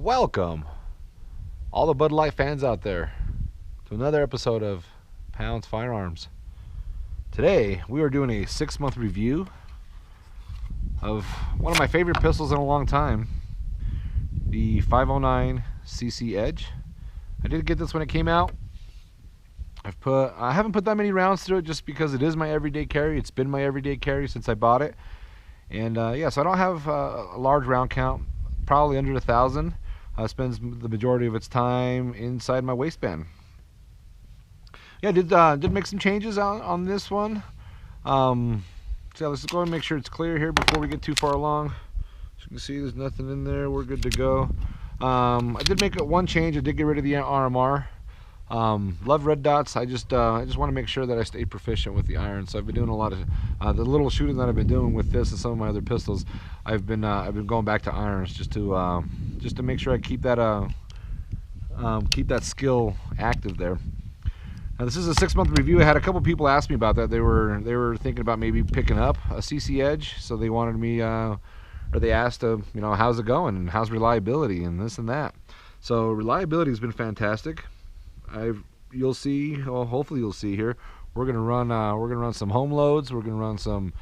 Welcome, all the Bud Light fans out there, to another episode of sFirearms. Today, we are doing a 6-month review of one of my favorite pistols in a long time, the 509 cc Edge. I did get this when it came out. I haven't put that many rounds through it just because it is my everyday carry. It's been my everyday carry since I bought it. And yeah, so I don't have a large round count, probably under 1,000. Spends the majority of its time inside my waistband. Yeah, did make some changes on this one. So yeah, let's go and make sure it's clear here before we get too far along. As you can see, there's nothing in there. We're good to go. I did make one change. I did get rid of the RMR. Love red dots. I just want to make sure that I stay proficient with the iron. So I've been doing a lot of the little shooting that I've been doing with this and some of my other pistols. I've been going back to irons just to make sure I keep that skill active there. Now this is a 6-month review. I had a couple people ask me about that. They were thinking about maybe picking up a CC Edge, so they wanted me or they asked how's it going and how's reliability and this and that. So reliability has been fantastic. You'll see, well, hopefully you'll see here, we're gonna run some home loads. We're gonna run some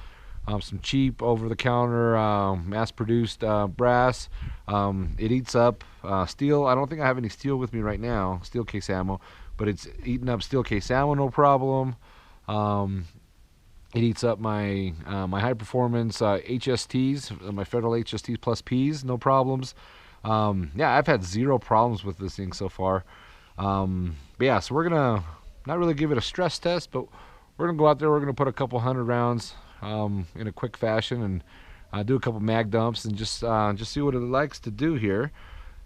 cheap over-the-counter mass-produced brass. It eats up steel. I don't think I have any steel with me right now, steel case ammo, but it's eating up steel case ammo, no problem. It eats up my my high-performance HSTs, my Federal HSTs plus Ps, no problems. Yeah, I've had zero problems with this thing so far. But yeah, so we're gonna not really give it a stress test, but we're gonna go out there. We're gonna put a couple hundred rounds in a quick fashion and do a couple mag dumps and just see what it likes to do here.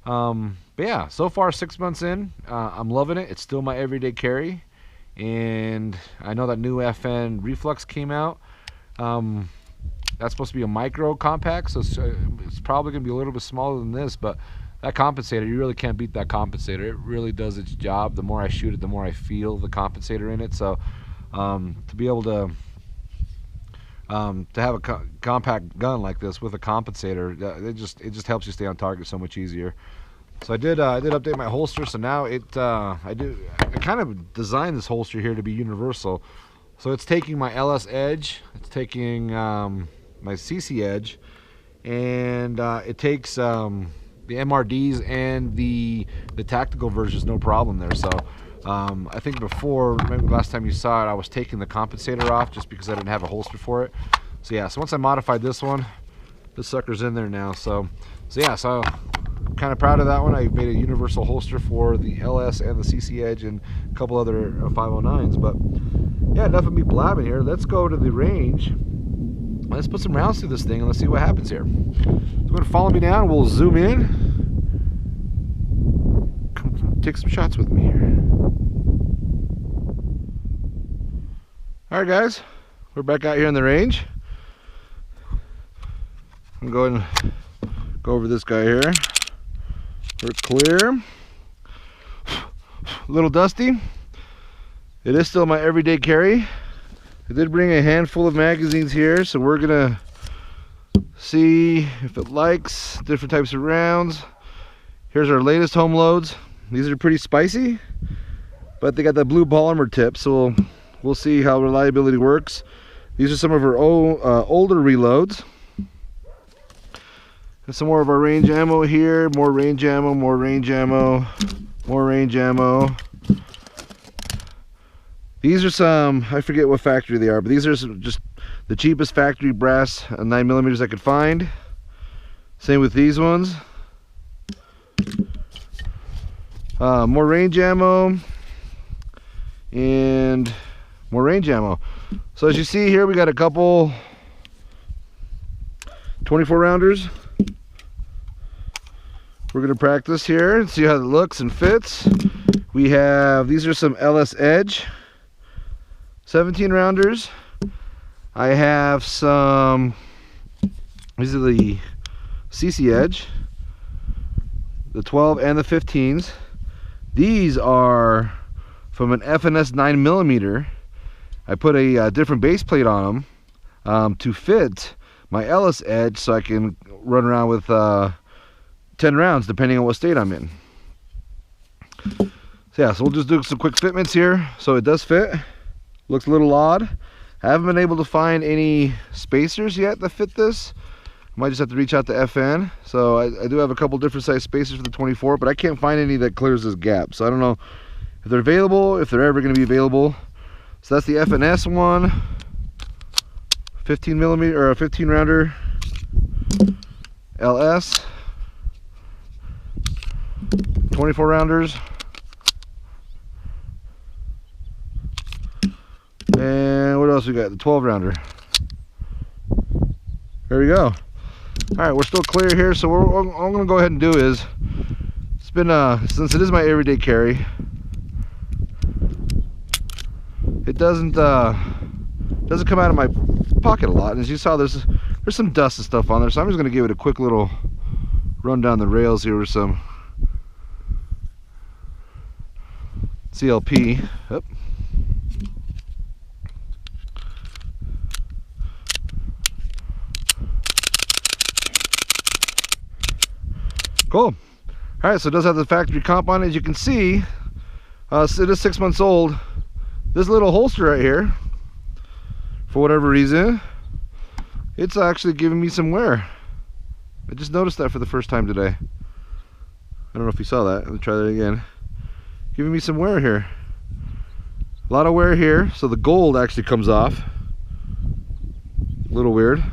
But yeah, so far 6 months in, I'm loving it. It's still my everyday carry, and I know that new FN Reflux came out. That's supposed to be a micro compact, so it's probably gonna be a little bit smaller than this, but that compensator, you really can't beat that compensator. It really does its job. The more I shoot it, the more I feel the compensator in it. So to be able to have a compact gun like this with a compensator, it just helps you stay on target so much easier. So I did update my holster. So now I kind of designed this holster here to be universal. So it's taking my LS Edge, it's taking my CC Edge, and it takes the MRDs and the tactical versions, no problem there. So I think before, maybe last time you saw it, I was taking the compensator off just because I didn't have a holster for it. So yeah, so once I modified this one, this sucker's in there now. So yeah, so I'm kind of proud of that one. I made a universal holster for the LS and the CC Edge and a couple other 509s. But yeah, enough of me blabbing here. Let's go to the range. Let's put some rounds through this thing and let's see what happens here. So we're going to follow me down. We'll zoom in. Come take some shots with me here. Alright guys, we're back out here in the range. I'm going to go over this guy here. We're clear. A little dusty. It is still my everyday carry. I did bring a handful of magazines here, so we're gonna see if it likes different types of rounds. Here's our latest home loads. These are pretty spicy, but they got that blue ball armor tip, so we'll see how reliability works. These are some of our older reloads. And some more of our range ammo here. More range ammo, more range ammo, more range ammo. These are some, I forget what factory they are, but these are just the cheapest factory brass 9mm I could find. Same with these ones. More range ammo and more range ammo. So as you see here, we got a couple 24 rounders. We're gonna practice here and see how it looks and fits. We have, these are some LS Edge 17 rounders. I have some, these are the CC Edge, the 12 and the 15s. These are from an FNS 9mm. I put a different base plate on them to fit my LS Edge, so I can run around with 10 rounds, depending on what state I'm in. So yeah, so we'll just do some quick fitments here. So it does fit. Looks a little odd. I haven't been able to find any spacers yet that fit this. I might just have to reach out to FN. So I do have a couple different size spacers for the 24, but I can't find any that clears this gap. So I don't know if they're available, if they're ever going to be available. So that's the FNS one, 15 millimeter or a 15 rounder LS, 24 rounders, and what else we got? The 12 rounder. There we go. All right, we're still clear here. So what I'm going to go ahead and do is, it's been since it is my everyday carry, it doesn't come out of my pocket a lot. And as you saw, there's some dust and stuff on there, so I'm just going to give it a quick little run down the rails here with some CLP. Oop. Cool. All right, so it does have the factory comp on it. As you can see, it is 6 months old. This little holster right here, for whatever reason, it's actually giving me some wear. I just noticed that for the first time today. I don't know if you saw that. Let me try that again. Giving me some wear here. A lot of wear here. So the gold actually comes off. A little weird.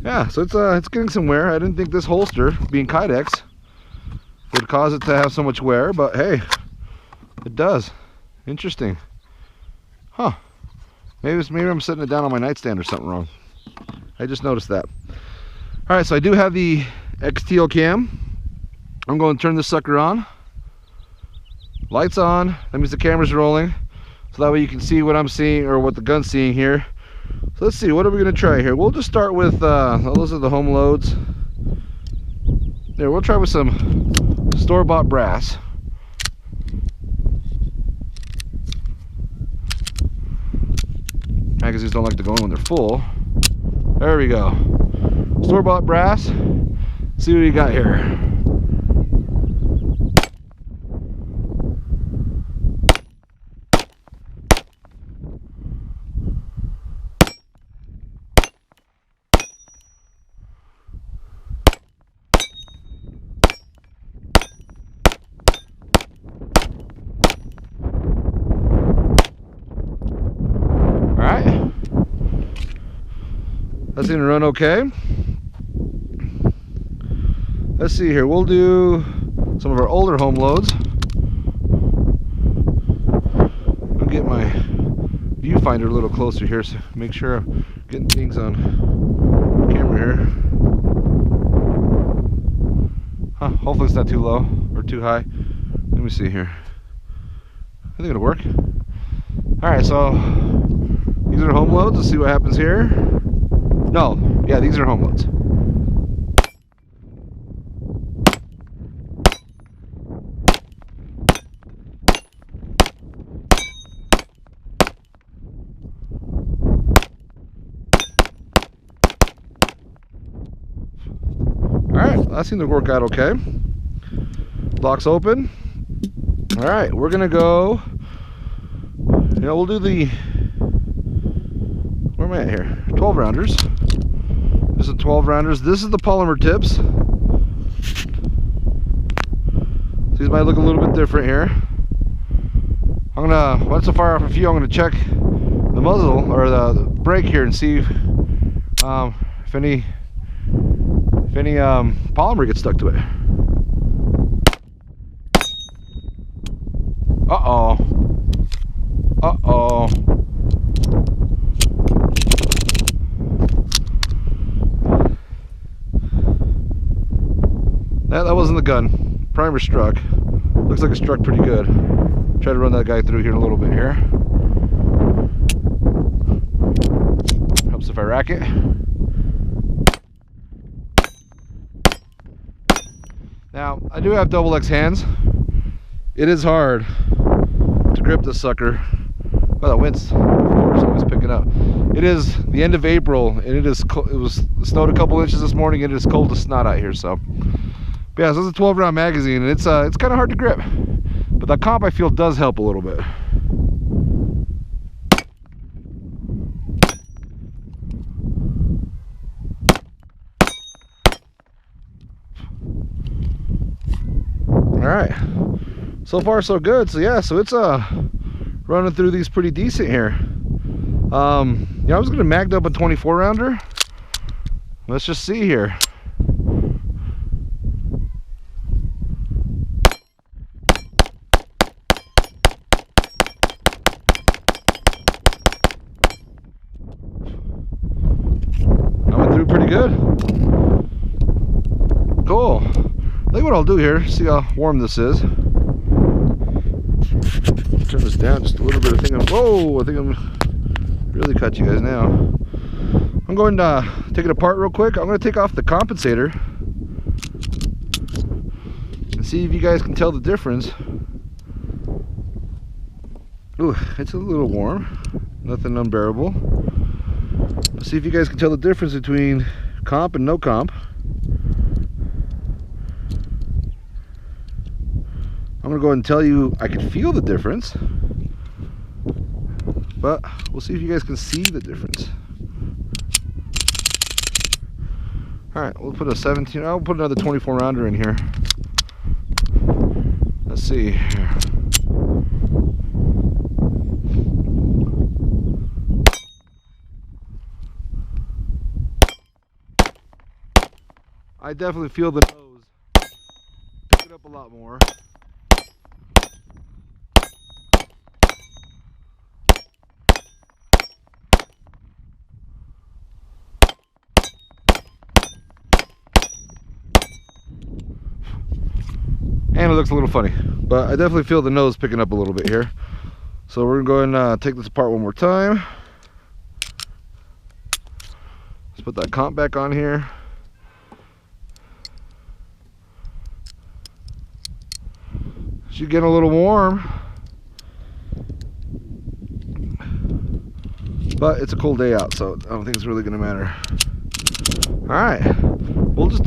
Yeah, so it's getting some wear. I didn't think this holster, being Kydex, would cause it to have so much wear, but hey, it does. Interesting. Huh. Maybe I'm setting it down on my nightstand or something wrong. I just noticed that. All right, so I do have the XTO cam. I'm going to turn this sucker on. Lights on. That means the camera's rolling. So that way you can see what I'm seeing, or what the gun's seeing here. So let's see, what are we going to try here? We'll just start with, those are the home loads. There, we'll try with some store-bought brass. Magazines don't like to go in when they're full. There we go. Store-bought brass. See what we got here. That's gonna run okay. Let's see here. We'll do some of our older home loads. I'll get my viewfinder a little closer here, so make sure I'm getting things on camera here. Huh, hopefully it's not too low or too high. Let me see here. I think it'll work. Alright, so these are home loads. Let's see what happens here. No, yeah, these are home loads. Alright, that seemed to work out okay. Locks open. Alright, we're gonna go, we'll do the, where am I at here? 12 rounders. This is 12 rounders. This is the polymer tips. These might look a little bit different here. I'm gonna, once I fire off a few, I'm gonna check the muzzle or the brake here and see if any polymer gets stuck to it. Uh-oh. Uh-oh. That wasn't the gun. Primer struck. Looks like it struck pretty good. Try to run that guy through here in a little bit here. Helps if I rack it. Now, I do have double X hands. It is hard to grip this sucker. Well, the wind's, of course, always picking up. It is the end of April, and it snowed a couple inches this morning, and it is cold as snot out here, so But yeah, so it's a 12 round magazine, and it's kind of hard to grip. But the comp, I feel, does help a little bit. All right, so far so good. So yeah, so it's running through these pretty decent here. Yeah, I was gonna mag up a 24 rounder. Let's just see here. I went through pretty good. Cool. I think what I'll do here, see how warm this is. Turn this down just a little bit. Whoa, I think I'm really cut you guys now. I'm going to take it apart real quick. I'm going to take off the compensator and see if you guys can tell the difference. Ooh, it's a little warm. Nothing unbearable. Let's see if you guys can tell the difference between comp and no comp. I'm gonna go ahead and tell you I can feel the difference, but we'll see if you guys can see the difference. All right, we'll put a 17. I'll put another 24 rounder in here. Let's see here. I definitely feel the nose pick it up a lot more. And it looks a little funny, but I definitely feel the nose picking up a little bit here. So we're going to take this apart one more time. Let's put that comp back on here. She's getting a little warm, but it's a cold day out, so I don't think it's really going to matter. All right, we'll just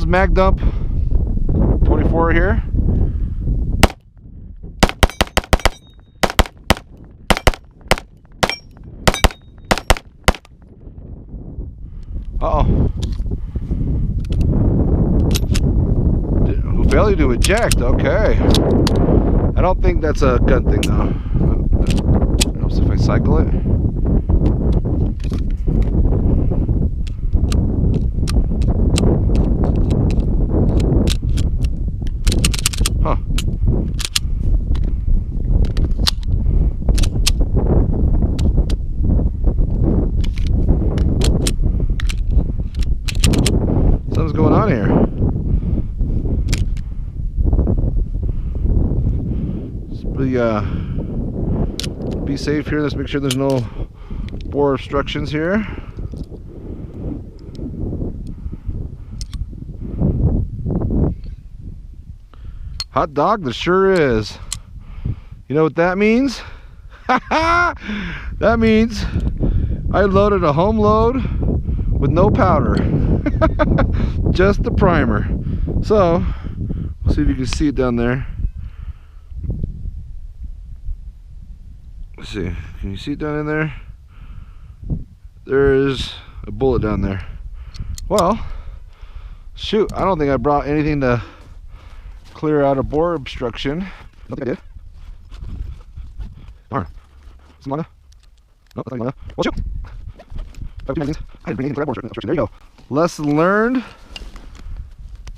mag dump 24 here. Uh-oh. Who failed to eject? Okay. I don't think that's a gun thing though. Helps if I cycle it. Huh. Something's going on here. Be safe here. Let's make sure there's no bore obstructions here. Hot dog, there sure is. You know what that means? That means I loaded a home load with no powder. Just the primer. So, we'll see if you can see it down there. Let's see, can you see it down in there? There is a bullet down there. Well, shoot, I don't think I brought anything to clear out a bore obstruction. I don't think I did. Darn. Something like that? Nope, nothing like that. Well, shoot. I didn't bring anything for that bore obstruction. There you go. Lesson learned.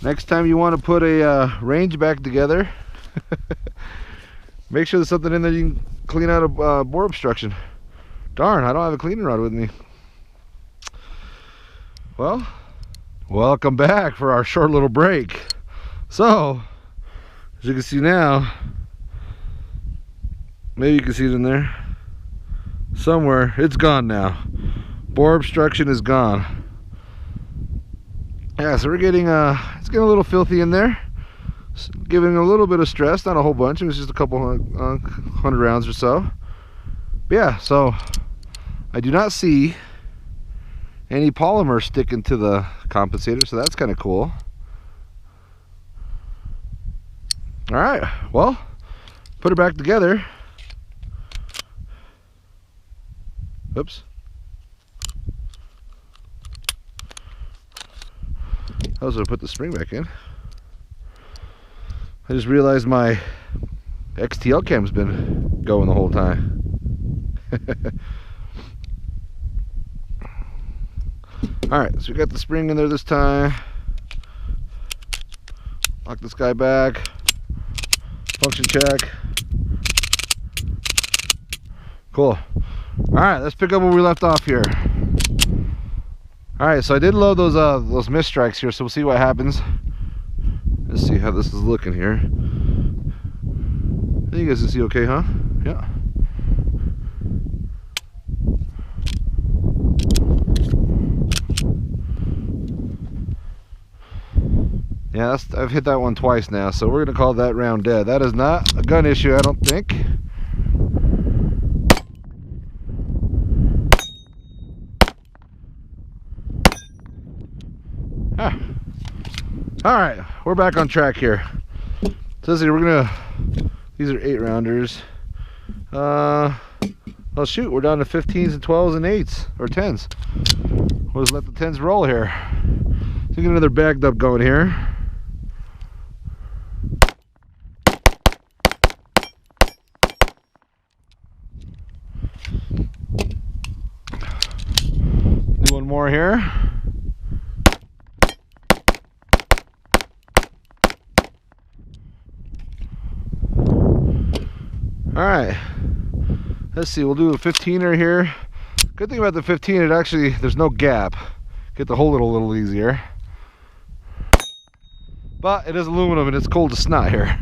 Next time you want to put a range back together, make sure there's something in there you can clean out a bore obstruction. Darn, I don't have a cleaning rod with me. Well, welcome back for our short little break. So, as you can see now, maybe you can see it in there. Somewhere, it's gone now. Bore obstruction is gone. Yeah, so we're getting, it's getting a little filthy in there. Giving a little bit of stress, not a whole bunch. It was just a couple hundred rounds or so. But yeah, so I do not see any polymer sticking to the compensator, so that's kind of cool. All right, well, put it back together. Oops. I was gonna put the spring back in. I just realized my XTL cam's been going the whole time. Alright, so we got the spring in there this time. Lock this guy back. Function check. Cool. Alright, let's pick up where we left off here. Alright, so I did load those mist strikes here, so we'll see what happens. Let's see how this is looking here. I think you guys can see okay, huh? Yeah. Yeah, I've hit that one twice now, so we're gonna call that round dead. That is not a gun issue, I don't think. Ah. All right, we're back on track here. So let's see, these are 8-rounders. Oh shoot, we're down to 15s and 12s and 8s, or 10s. We'll just let the 10s roll here. So get another bagged up going here. Do one more here. Alright, let's see, we'll do a 15er here. Good thing about the 15, there's no gap. Get to hold it a little easier. But it is aluminum and it's cold to snot here.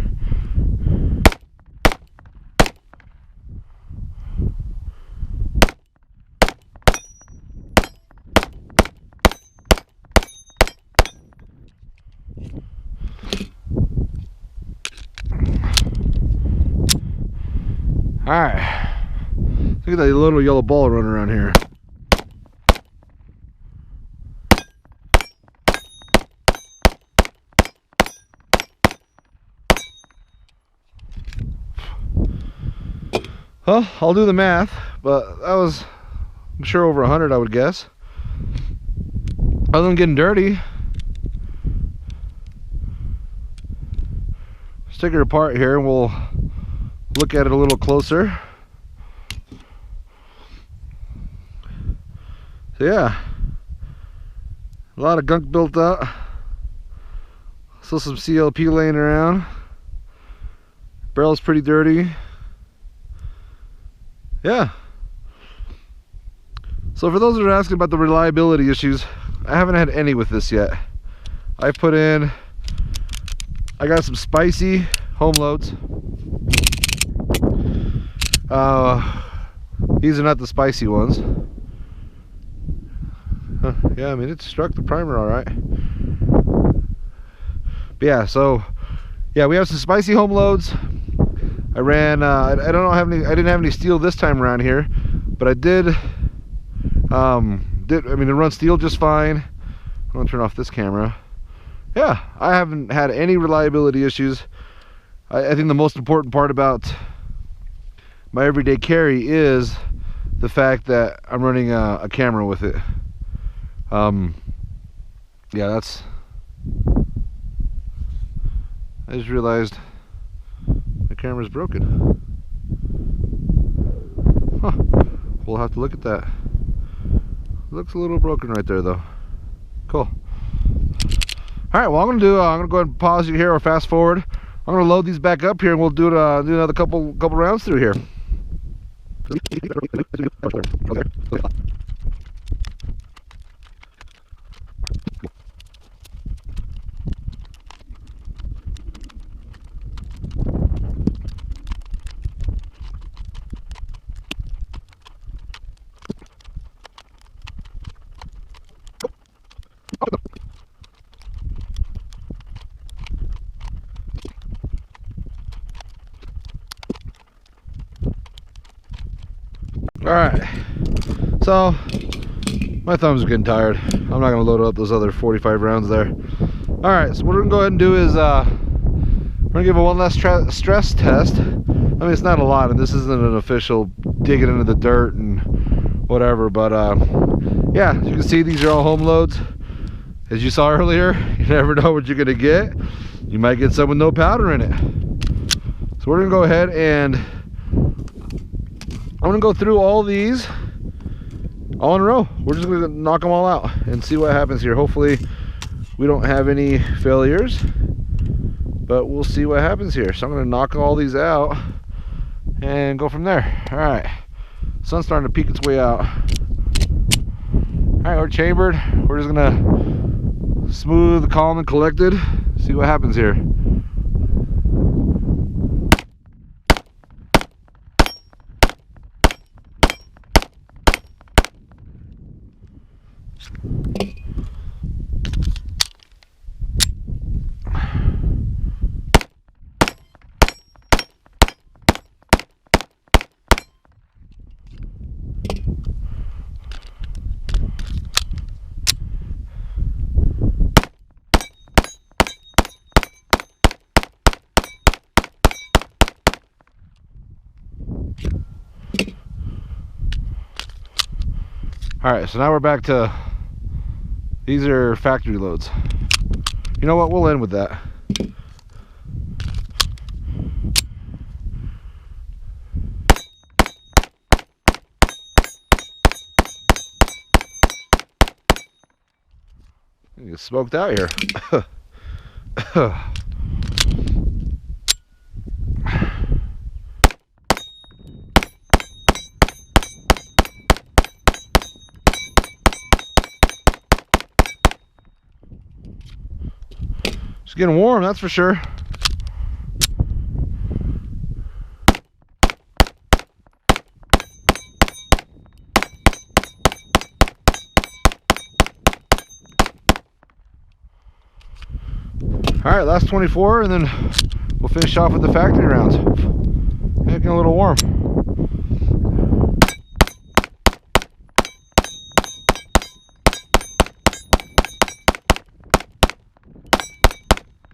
Alright, look at that little yellow ball running around here. Well, I'll do the math, but that was, I'm sure, over 100, I would guess. Other than getting dirty. Let's take it apart here and we'll look at it a little closer. So yeah, a lot of gunk built up. Still some CLP laying around. Barrel's pretty dirty. Yeah. So for those that are asking about the reliability issues, I haven't had any with this yet. I got some spicy home loads. These are not the spicy ones. Yeah, I mean, it struck the primer all right. But yeah, so yeah, we have some spicy home loads. I ran I didn't have any steel this time around here, but I did I mean, it runs steel just fine. I'm gonna turn off this camera. Yeah, I haven't had any reliability issues. I think the most important part about my everyday carry is the fact that I'm running a camera with it. Yeah, I just realized the camera's broken. Huh. We'll have to look at that. Looks a little broken right there though. Cool. Alright, well, I'm gonna go ahead and pause you here or fast forward. I'm gonna load these back up here and we'll do another couple rounds through here. All right, so My thumb's getting tired. I'm not gonna load up those other 45 rounds there. All right, so what we're gonna go ahead and do is we're gonna give it one last stress test. I mean, it's not a lot, and this isn't an official digging into the dirt and whatever, but yeah, as you can see, these are all home loads. As you saw earlier, you never know what you're gonna get. You might get some with no powder in it. So we're gonna go ahead and I'm gonna go through all these all in a row. We're just gonna knock them all out and see what happens here. Hopefully we don't have any failures, but we'll see what happens here. So I'm gonna knock all these out and go from there. All right, sun's starting to peek its way out. All right, we're chambered. We're just gonna smooth, calm, and collected. See what happens here. All right, so now we're back to, these are factory loads. You know what, we'll end with that. You get smoked out here. It's getting warm, that's for sure. All right, last 24, and then we'll finish off with the factory rounds. It's getting a little warm.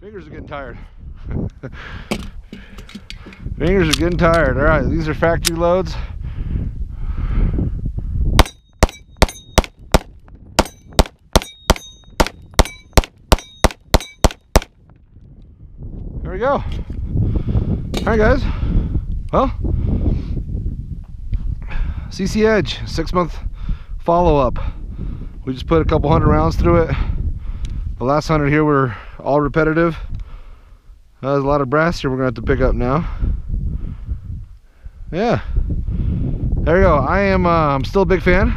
Fingers are getting tired. Fingers are getting tired. All right, these are factory loads. There we go. All right, guys. Well, CC Edge 6-month follow-up. We just put a couple hundred rounds through it. The last 100 here were all repetitive. There's a lot of brass here we're gonna have to pick up now. Yeah, there you go. I'm still a big fan.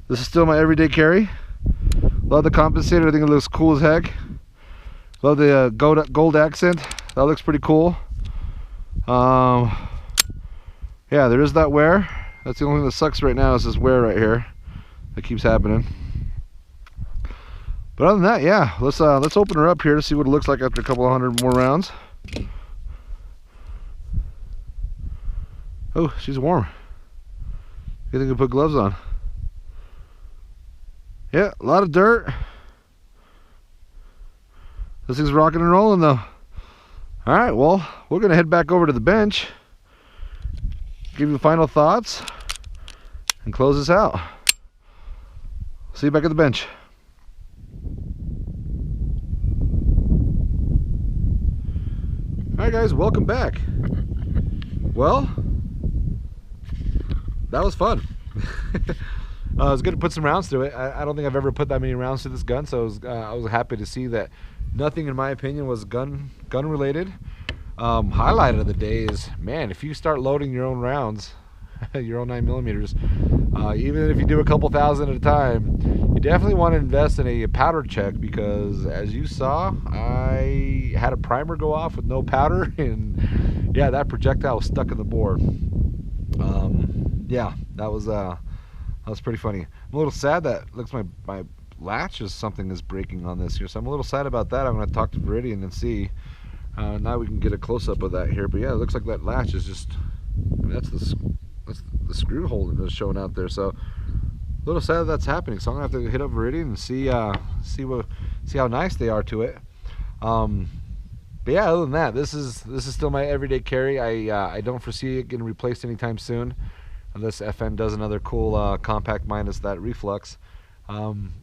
This is still my everyday carry. Love the compensator. I think it looks cool as heck. Love the gold accent. That looks pretty cool. Yeah, there is that wear. That's the only thing that sucks right now is this wear right here that keeps happening. But other than that, yeah, let's open her up here to see what it looks like after a couple of hundred more rounds. Oh, she's warm. You think I put gloves on? Yeah, a lot of dirt. This thing's rocking and rolling though. All right, well, we're gonna head back over to the bench, give you final thoughts, and close this out. See you back at the bench. Alright guys, welcome back. Well, that was fun. It was good to put some rounds through it. I don't think I've ever put that many rounds to this gun, so I was happy to see that nothing in my opinion was gun related. Highlight of the day is, man, if you start loading your own rounds, your own 9mm, even if you do a couple thousand at a time, you definitely want to invest in a powder check, because as you saw, I had a primer go off with no powder, and yeah, that projectile was stuck in the bore. Yeah, that was pretty funny. I'm a little sad that looks my latch is something is breaking on this here, so I'm a little sad about that. I'm going to talk to Viridian and see. Now we can get a close-up of that here, but yeah, it looks like that latch is just, I mean, that's the screw hole that's showing out there. So little sad that's happening. So I'm gonna have to hit up Viridian and see how nice they are to it. But yeah, other than that, this is still my everyday carry. I don't foresee it getting replaced anytime soon, unless FN does another cool compact minus that reflux. I'm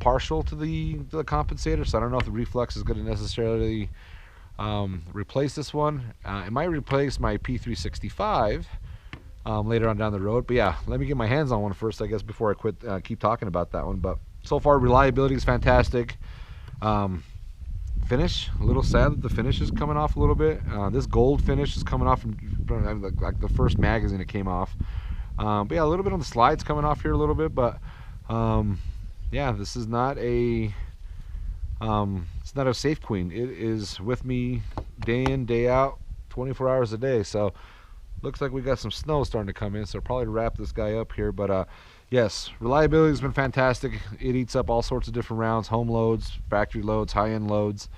partial to the compensator, so I don't know if the reflux is going to necessarily replace this one. It might replace my P365 later on down the road. But yeah, let me get my hands on one first, I guess, before I quit keep talking about that one. But so far, reliability is fantastic. Finish, a little sad that the finish is coming off a little bit. This gold finish is coming off from like the first magazine it came off. But yeah, a little bit on the slides coming off here a little bit. But yeah, this is not a it's not a safe queen. It is with me day in, day out, 24 hours a day. So looks like we got some snow starting to come in, so I'll probably wrap this guy up here. But yes, reliability has been fantastic. It eats up all sorts of different rounds, home loads, factory loads, high-end loads.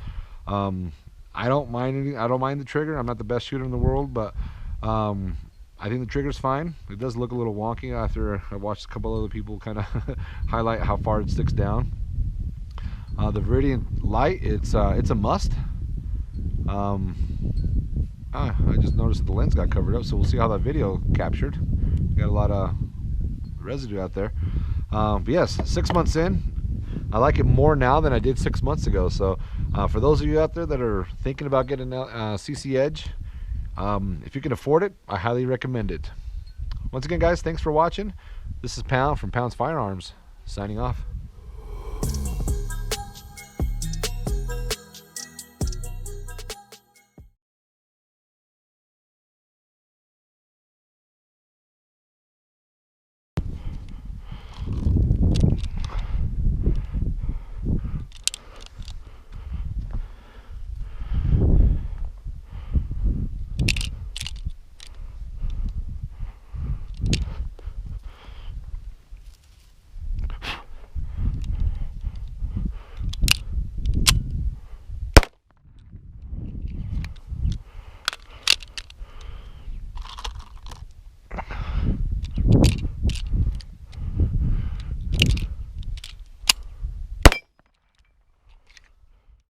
I don't mind the trigger. I'm not the best shooter in the world, but I think the trigger's fine. It does look a little wonky after I watched a couple other people kind of highlight how far it sticks down. The Viridian light, it's a must. I just noticed that the lens got covered up, so we'll see how that video captured. Got a lot of residue out there. But yes, 6 months in, I like it more now than I did 6 months ago. So for those of you out there that are thinking about getting a CC Edge, if you can afford it, I highly recommend it. Once again, guys, thanks for watching. This is Pound from Pound's Firearms, signing off.